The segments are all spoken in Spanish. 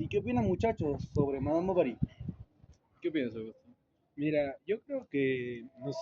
¿Y qué opinan muchachos sobre Madame Bovary? ¿Qué piensas, Augusto? Mira, yo creo que nos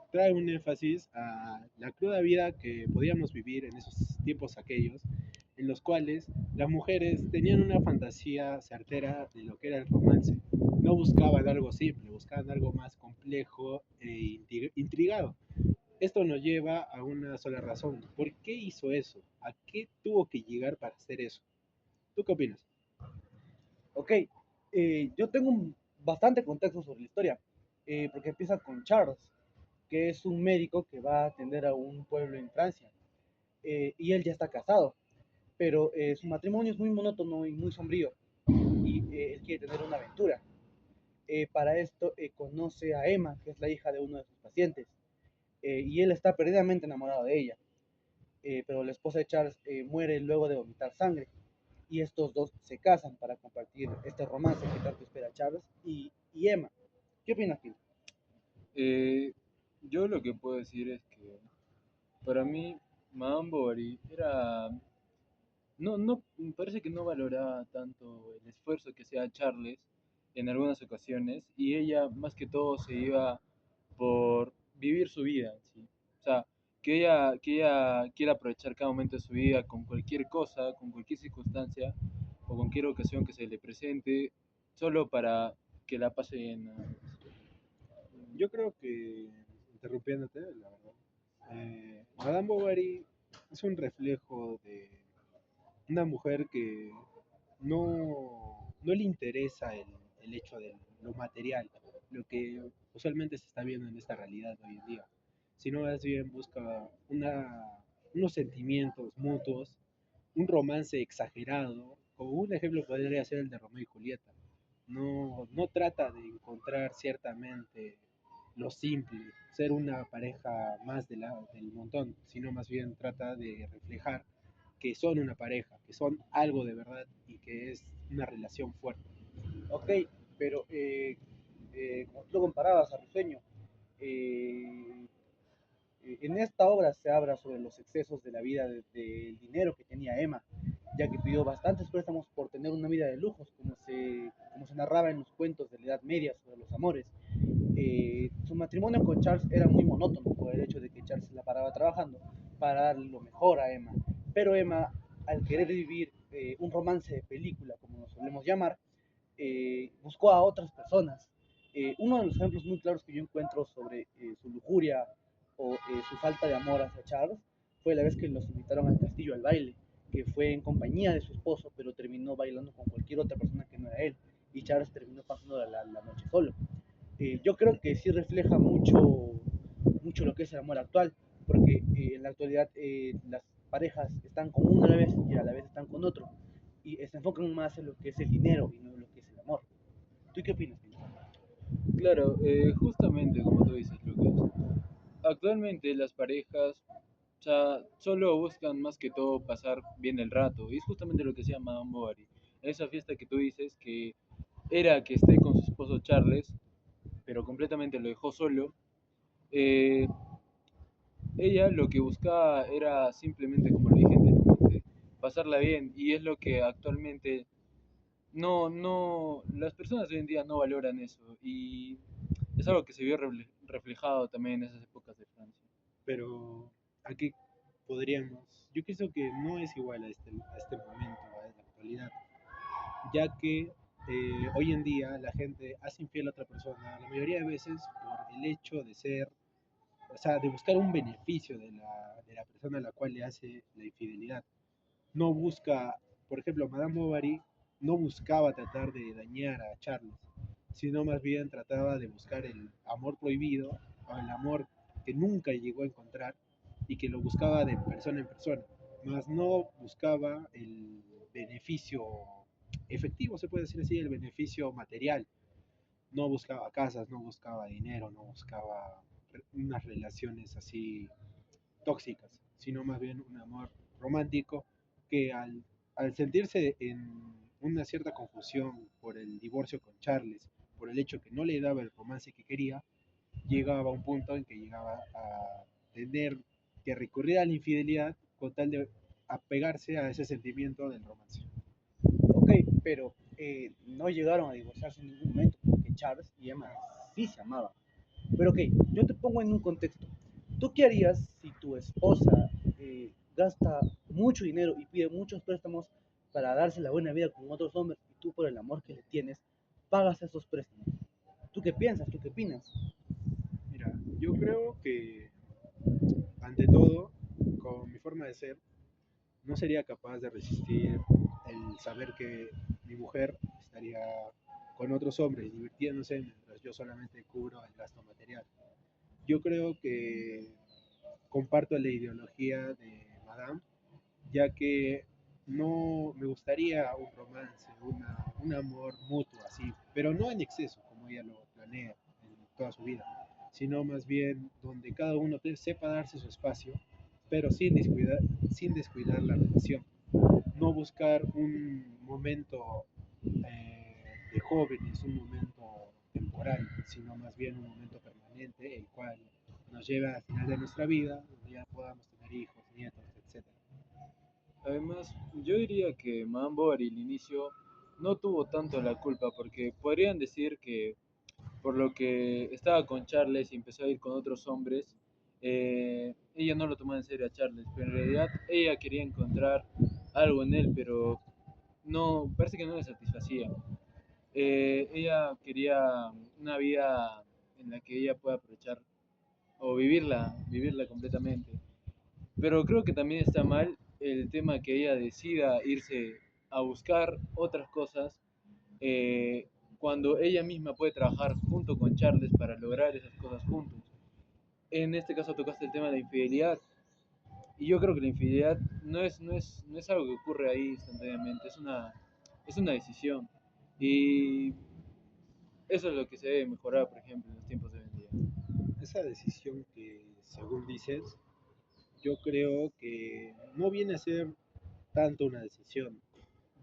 trae un énfasis a la cruda vida que podíamos vivir en esos tiempos aquellos, en los cuales las mujeres tenían una fantasía certera de lo que era el romance. No buscaban algo simple, buscaban algo más complejo e intrigado. Esto nos lleva a una sola razón. ¿Por qué hizo eso? ¿A qué tuvo que llegar para hacer eso? ¿Tú qué opinas? Ok, yo tengo bastante contexto sobre la historia, porque empieza con Charles, que es un médico que va a atender a un pueblo en Francia, y él ya está casado, pero su matrimonio es muy monótono y muy sombrío, y él quiere tener una aventura. Para esto conoce a Emma, que es la hija de uno de sus pacientes, y él está perdidamente enamorado de ella. Pero la esposa de Charles muere luego de vomitar sangre y estos dos se casan para compartir este romance que tanto espera Charles y Emma. ¿Qué opinas, Phil? Eh, yo lo que puedo decir es que para mí Madame Bovary era... No, me parece que no valoraba tanto el esfuerzo que hacía Charles en algunas ocasiones y ella más que todo se iba por vivir su vida, ¿sí? O sea, que ella quiera aprovechar cada momento de su vida con cualquier cosa, con cualquier circunstancia o cualquier ocasión que se le presente, solo para que la pase bien, nada más. Yo creo que, interrumpiéndote, la verdad, Madame Bovary es un reflejo de una mujer que no le interesa el hecho de lo material, lo que usualmente se está viendo en esta realidad hoy en día, sino más bien busca unos sentimientos mutuos, un romance exagerado, como un ejemplo podría ser el de Romeo y Julieta. No trata de encontrar ciertamente lo simple, ser una pareja más del montón, sino más bien trata de reflejar que son una pareja, que son algo de verdad y que es una relación fuerte. Ok, pero como tú lo comparabas a Risueño, eh, en esta obra se habla sobre los excesos de la vida del dinero que tenía Emma, ya que pidió bastantes préstamos por tener una vida de lujos, como se narraba en los cuentos de la Edad Media sobre los amores. Su matrimonio con Charles era muy monótono por el hecho de que Charles se la paraba trabajando para darle lo mejor a Emma. Pero Emma, al querer vivir un romance de película, como nos solemos llamar, buscó a otras personas. Uno de los ejemplos muy claros que yo encuentro sobre su lujuria o su falta de amor hacia Charles fue la vez que los invitaron al castillo al baile, que fue en compañía de su esposo, pero terminó bailando con cualquier otra persona que no era él, y Charles terminó pasando la noche solo. Yo creo que sí refleja mucho lo que es el amor actual, porque en la actualidad las parejas están con uno a la vez y a la vez están con otro, y se enfocan más en lo que es el dinero y no en lo que es el amor. ¿Tú qué opinas, Pino? Claro, justamente como tú dices, Lucas, actualmente las parejas, o sea, solo buscan más que todo pasar bien el rato. Y es justamente lo que se llama Madame Bovary. Esa fiesta que tú dices que era que esté con su esposo Charles, pero completamente lo dejó solo. eh, Ella lo que buscaba era simplemente, como lo dije anteriormente, pasarla bien. Y es lo que actualmente las personas hoy en día no valoran eso. Y es algo que se vio reflejado también en esas épocas de Francia. Pero aquí yo pienso que no es igual a este momento, a la actualidad, ya que hoy en día la gente hace infiel a otra persona, la mayoría de veces por el hecho de ser, o sea, de buscar un beneficio de la persona a la cual le hace la infidelidad. No busca, por ejemplo, Madame Bovary no buscaba tratar de dañar a Charles, sino más bien trataba de buscar el amor prohibido o el amor que nunca llegó a encontrar y que lo buscaba de persona en persona, más no buscaba el beneficio efectivo, se puede decir así, el beneficio material. No buscaba casas, no buscaba dinero, no buscaba unas relaciones así tóxicas, sino más bien un amor romántico que al sentirse en una cierta confusión por el divorcio con Charles, por el hecho que no le daba el romance que quería, llegaba a un punto en que llegaba a tener que recurrir a la infidelidad con tal de apegarse a ese sentimiento del romance. Ok, pero no llegaron a divorciarse en ningún momento porque Charles y Emma sí se amaban. Pero ok, yo te pongo en un contexto. ¿Tú qué harías si tu esposa gasta mucho dinero y pide muchos préstamos para darse la buena vida con otros hombres y tú por el amor que le tienes pagas esos préstamos? ¿Tú qué piensas? ¿Tú qué opinas? Mira, yo creo que ante todo, con mi forma de ser, no sería capaz de resistir el saber que mi mujer estaría con otros hombres divirtiéndose mientras yo solamente cubro el gasto material. Yo creo que comparto la ideología de Madame, ya que no me gustaría un romance, un amor mutuo así, pero no en exceso como ella lo planea en toda su vida, sino más bien donde cada uno sepa darse su espacio, pero sin descuidar la relación. No buscar un momento de jóvenes, un momento temporal, sino más bien un momento permanente, el cual nos lleve al final de nuestra vida, donde ya podamos tener hijos, nietos, etcétera. Además, yo diría que Madame Bovary al inicio no tuvo tanto la culpa, porque podrían decir que por lo que estaba con Charles y empezó a ir con otros hombres, ella no lo tomaba en serio a Charles, pero en realidad ella quería encontrar algo en él, pero no, parece que no le satisfacía. Ella quería una vida en la que ella pueda aprovechar o vivirla completamente. Pero creo que también está mal el tema que ella decida irse a buscar otras cosas eh, cuando ella misma puede trabajar junto con Charles para lograr esas cosas juntos. En este caso tocaste el tema de la infidelidad y yo creo que la infidelidad no es algo que ocurre ahí instantáneamente, es una decisión y eso es lo que se debe mejorar, por ejemplo, en los tiempos de hoy en día. Esa decisión que, según dices, yo creo que no viene a ser tanto una decisión,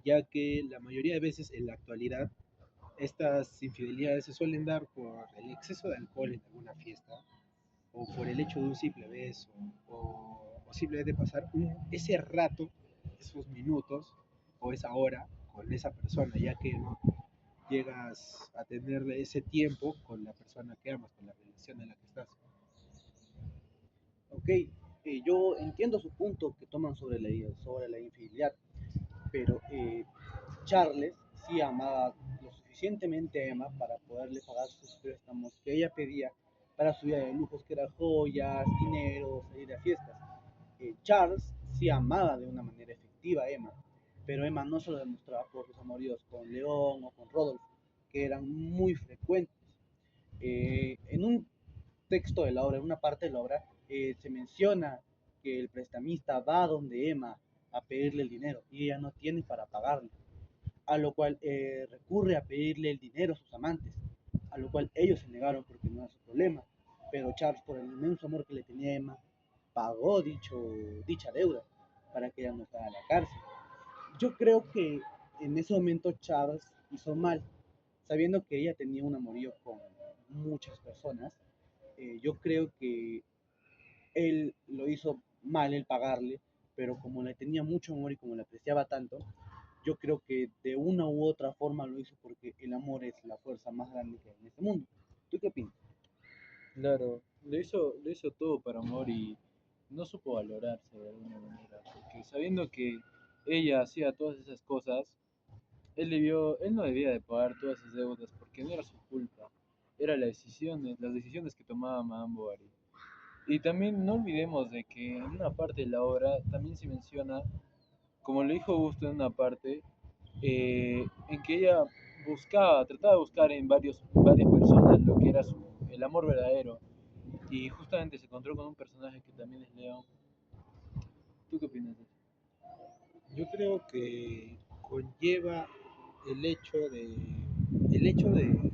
ya que la mayoría de veces en la actualidad estas infidelidades se suelen dar por el exceso de alcohol en alguna fiesta, o por el hecho de un simple beso, o simplemente pasar ese rato, esos minutos o esa hora con esa persona, ya que no llegas a tener ese tiempo con la persona que amas, con la relación en la que estás. Ok, yo entiendo su punto que toman sobre la infidelidad, pero Charles sí amaba lo suficientemente a Emma para poderle pagar sus préstamos que ella pedía para su vida de lujos, que eran joyas, dinero, salir a fiestas. Charles sí amaba de una manera efectiva a Emma, pero Emma no se lo demostraba por sus amoríos con León o con Rodolfo, que eran muy frecuentes. En un texto de la obra, en una parte de la obra, se menciona que el prestamista va donde Emma a pedirle el dinero y ella no tiene para pagarle, a lo cual recurre a pedirle el dinero a sus amantes, a lo cual ellos se negaron porque no era su problema, pero Charles, por el inmenso amor que le tenía a Emma, pagó dicha deuda para que ella no fuera a la cárcel. Yo creo que en ese momento Charles hizo mal, sabiendo que ella tenía un amorío con muchas personas. Yo creo que él lo hizo mal el pagarle, pero como le tenía mucho amor y como le apreciaba tanto, yo creo que de una u otra forma lo hizo porque el amor es la fuerza más grande que hay en este mundo. ¿Tú qué opinas? Claro, lo hizo todo para amor y no supo valorarse de alguna manera, porque sabiendo que ella hacía todas esas cosas, él no debía de pagar todas esas deudas porque no era su culpa, era las decisiones que tomaba Madame Bovary. Y también no olvidemos de que en una parte de la obra también se menciona, como lo dijo Gusto en una parte, en que ella trataba de buscar en varias personas lo que era el amor verdadero. Y justamente se encontró con un personaje que también es León. ¿Tú qué opinas de eso? Yo creo que conlleva el hecho de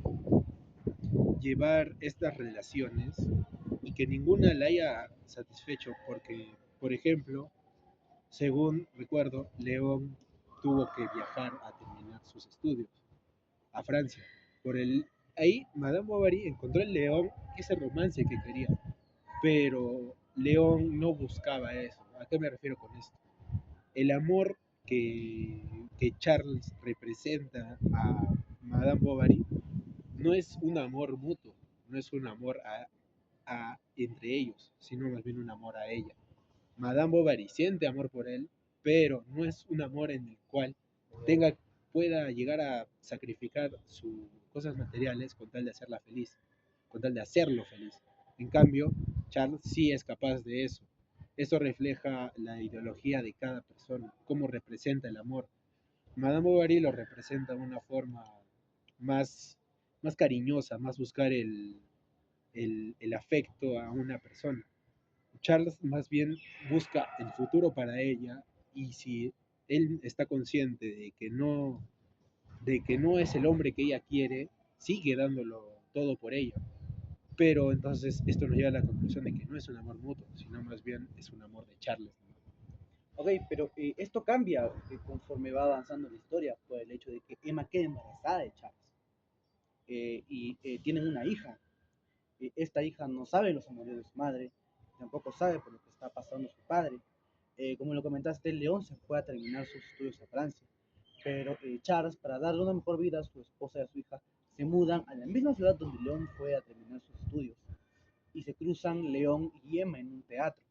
llevar estas relaciones y que ninguna la haya satisfecho porque, por ejemplo, según recuerdo, León tuvo que viajar a terminar sus estudios a Francia. Ahí Madame Bovary encontró en León ese romance que quería, pero León no buscaba eso. ¿A qué me refiero con esto? El amor que Charles representa a Madame Bovary no es un amor mutuo, no es un amor entre ellos, sino más bien un amor a ella. Madame Bovary siente amor por él, pero no es un amor en el cual tenga, pueda llegar a sacrificar sus cosas materiales con tal de hacerla feliz, con tal de hacerlo feliz. En cambio, Charles sí es capaz de eso. Eso refleja la ideología de cada persona, cómo representa el amor. Madame Bovary lo representa de una forma más, más cariñosa, más buscar el afecto a una persona. Charles más bien busca el futuro para ella y si él está consciente de que no es el hombre que ella quiere, sigue dándolo todo por ella. Pero entonces esto nos lleva a la conclusión de que no es un amor mutuo, sino más bien es un amor de Charles. Ok, pero esto cambia conforme va avanzando la historia por el hecho de que Emma queda embarazada de Charles y tienen una hija. Esta hija no sabe los amores de su madre, tampoco sabe por lo que está pasando su padre. Como lo comentaste, León se fue a terminar sus estudios a Francia, pero Charles, para darle una mejor vida a su esposa y a su hija, se mudan a la misma ciudad donde León fue a terminar sus estudios y se cruzan León y Emma en un teatro.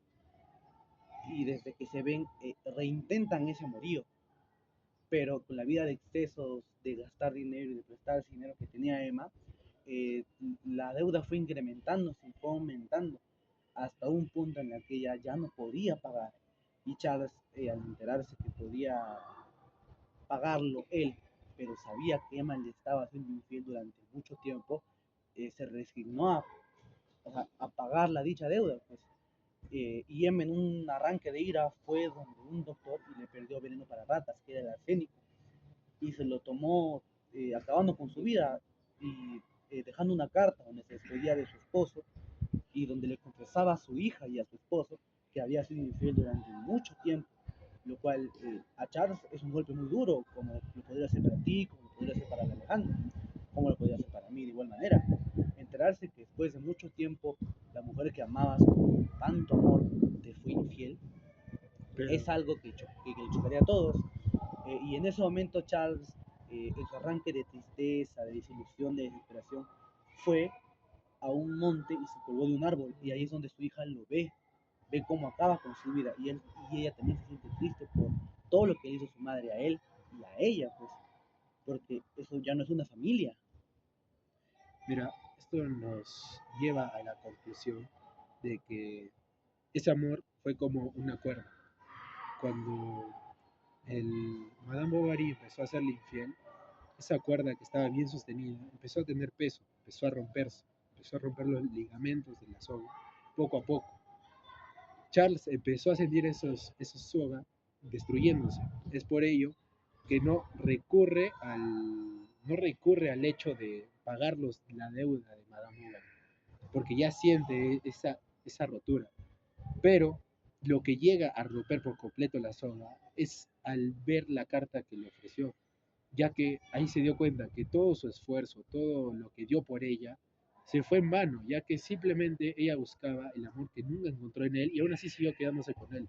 Y desde que se ven, reintentan ese amorío, pero con la vida de excesos, de gastar dinero y de prestar ese dinero que tenía Emma, eh, la deuda fue incrementándose y fue aumentando hasta un punto en el que ella ya no podía pagar. Y Charles, al enterarse que podía pagarlo él, pero sabía que Emma le estaba haciendo infiel durante mucho tiempo, se resignó a pagar la dicha deuda. Pues. Y Emma en un arranque de ira fue donde un doctor y le perdió veneno para ratas, que era el arsénico, y se lo tomó acabando con su vida y dejando una carta donde se despedía de su esposo y donde le confesaba a su hija y a su esposo que había sido infiel durante mucho tiempo, lo cual a Charles es un golpe muy duro, como lo podría ser para ti, como lo podría ser para Alejandro, como lo podría ser para mí de igual manera. Enterarse que después de mucho tiempo la mujer que amabas con tanto amor te fue infiel, Pero, es algo que le chocaría a todos. Y en ese momento Charles, en su arranque de tristeza, de desilusión, de desesperación, fue a un monte y se colgó de un árbol. Y ahí es donde su hija lo ve cómo acaba con su vida. Y ella también se siente triste por todo lo que hizo su madre a él y a ella, pues, porque eso ya no es una familia. mira, esto nos lleva a la conclusión de que ese amor fue como una cuerda. Cuando Madame Bovary empezó a serle infiel, esa cuerda que estaba bien sostenida empezó a tener peso, empezó a romperse, empezó a romper los ligamentos de la soga, poco a poco. Charles empezó a sentir esos soga destruyéndose. Es por ello que no recurre al hecho de pagar la deuda de Madame Bovary, porque ya siente esa rotura. Pero lo que llega a romper por completo la soga es al ver la carta que le ofreció, ya que ahí se dio cuenta que todo su esfuerzo, todo lo que dio por ella, se fue en vano, ya que simplemente ella buscaba el amor que nunca encontró en él y aún así siguió quedándose con él.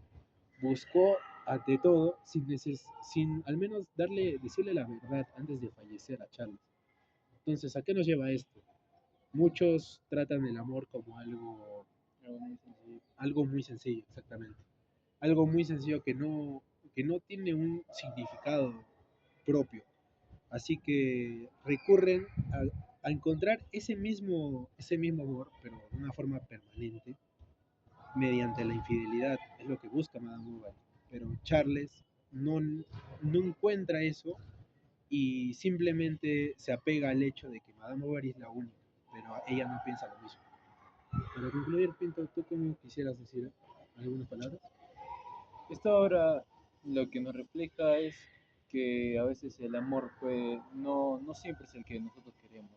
Buscó ante todo sin al menos decirle la verdad antes de fallecer a Charles. Entonces, ¿a qué nos lleva esto? Muchos tratan el amor como algo muy sencillo, exactamente. Algo muy sencillo que no tiene un significado propio. Así que recurren a encontrar ese mismo amor, pero de una forma permanente, mediante la infidelidad. Es lo que busca Madame Bovary. Pero Charles no encuentra eso y simplemente se apega al hecho de que Madame Bovary es la única, pero ella no piensa lo mismo. Para concluir, Pinto, ¿tú cómo quisieras decir algunas palabras? Esta obra lo que nos refleja es que a veces el amor no siempre es el que nosotros queremos.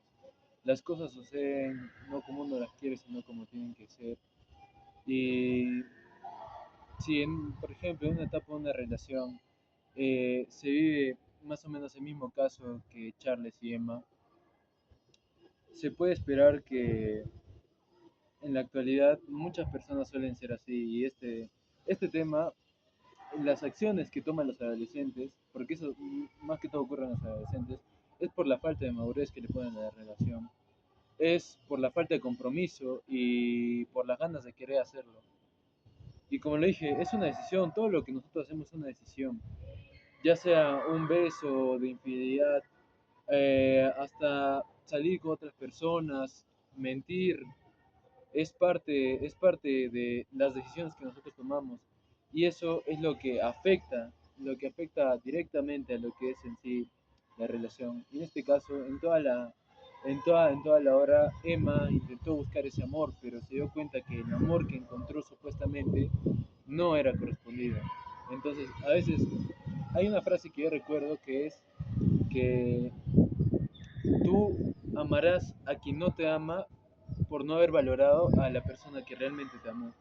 Las cosas suceden no como uno las quiere, sino como tienen que ser. Y si, por ejemplo, en una etapa de una relación se vive más o menos el mismo caso que Charles y Emma, se puede esperar que en la actualidad muchas personas suelen ser así y este tema las acciones que toman los adolescentes, porque eso más que todo ocurre en los adolescentes, es por la falta de madurez que le ponen a la relación, es por la falta de compromiso y por las ganas de querer hacerlo. Y como le dije, es una decisión, todo lo que nosotros hacemos es una decisión, ya sea un beso de infidelidad, hasta salir con otras personas, mentir, es parte de las decisiones que nosotros tomamos. Y eso es lo que afecta directamente a lo que es en sí la relación. Y en este caso, en toda la hora, Emma intentó buscar ese amor, pero se dio cuenta que el amor que encontró supuestamente no era correspondido. Entonces, a veces hay una frase que yo recuerdo que es que tú amarás a quien no te ama por no haber valorado a la persona que realmente te amó.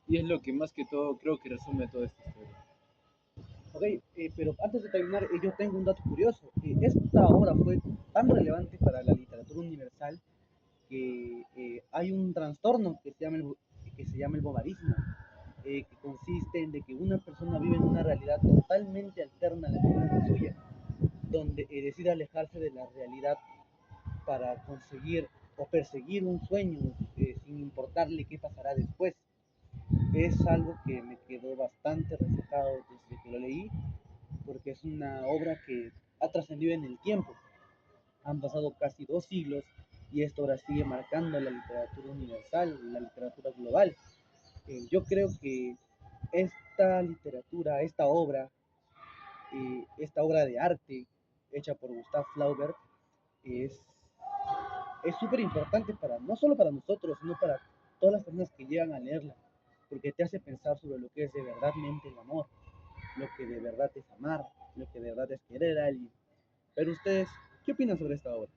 Y es lo que más que todo creo que resume toda esta historia. Ok, pero antes de terminar, yo tengo un dato curioso. Esta obra fue tan relevante para la literatura universal que hay un trastorno que se llama el bobarismo, que consiste en de que una persona vive en una realidad totalmente alterna a la que no es la suya, donde decide alejarse de la realidad para conseguir o perseguir un sueño sin importarle qué pasará después. Es algo que me quedó bastante reflejado desde que lo leí, porque es una obra que ha trascendido en el tiempo. Han pasado casi 2 siglos y esta obra sigue marcando la literatura universal, la literatura global. Yo creo que esta literatura, esta obra de arte hecha por Gustav Flaubert es es súper importante para, no solo para nosotros, sino para todas las personas que llegan a leerla, porque te hace pensar sobre lo que es de verdadmente el amor, lo que de verdad es amar, lo que de verdad es querer a alguien. Pero ustedes, ¿qué opinan sobre esta obra?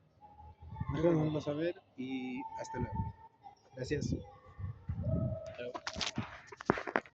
Nos vamos a ver y hasta luego. Gracias.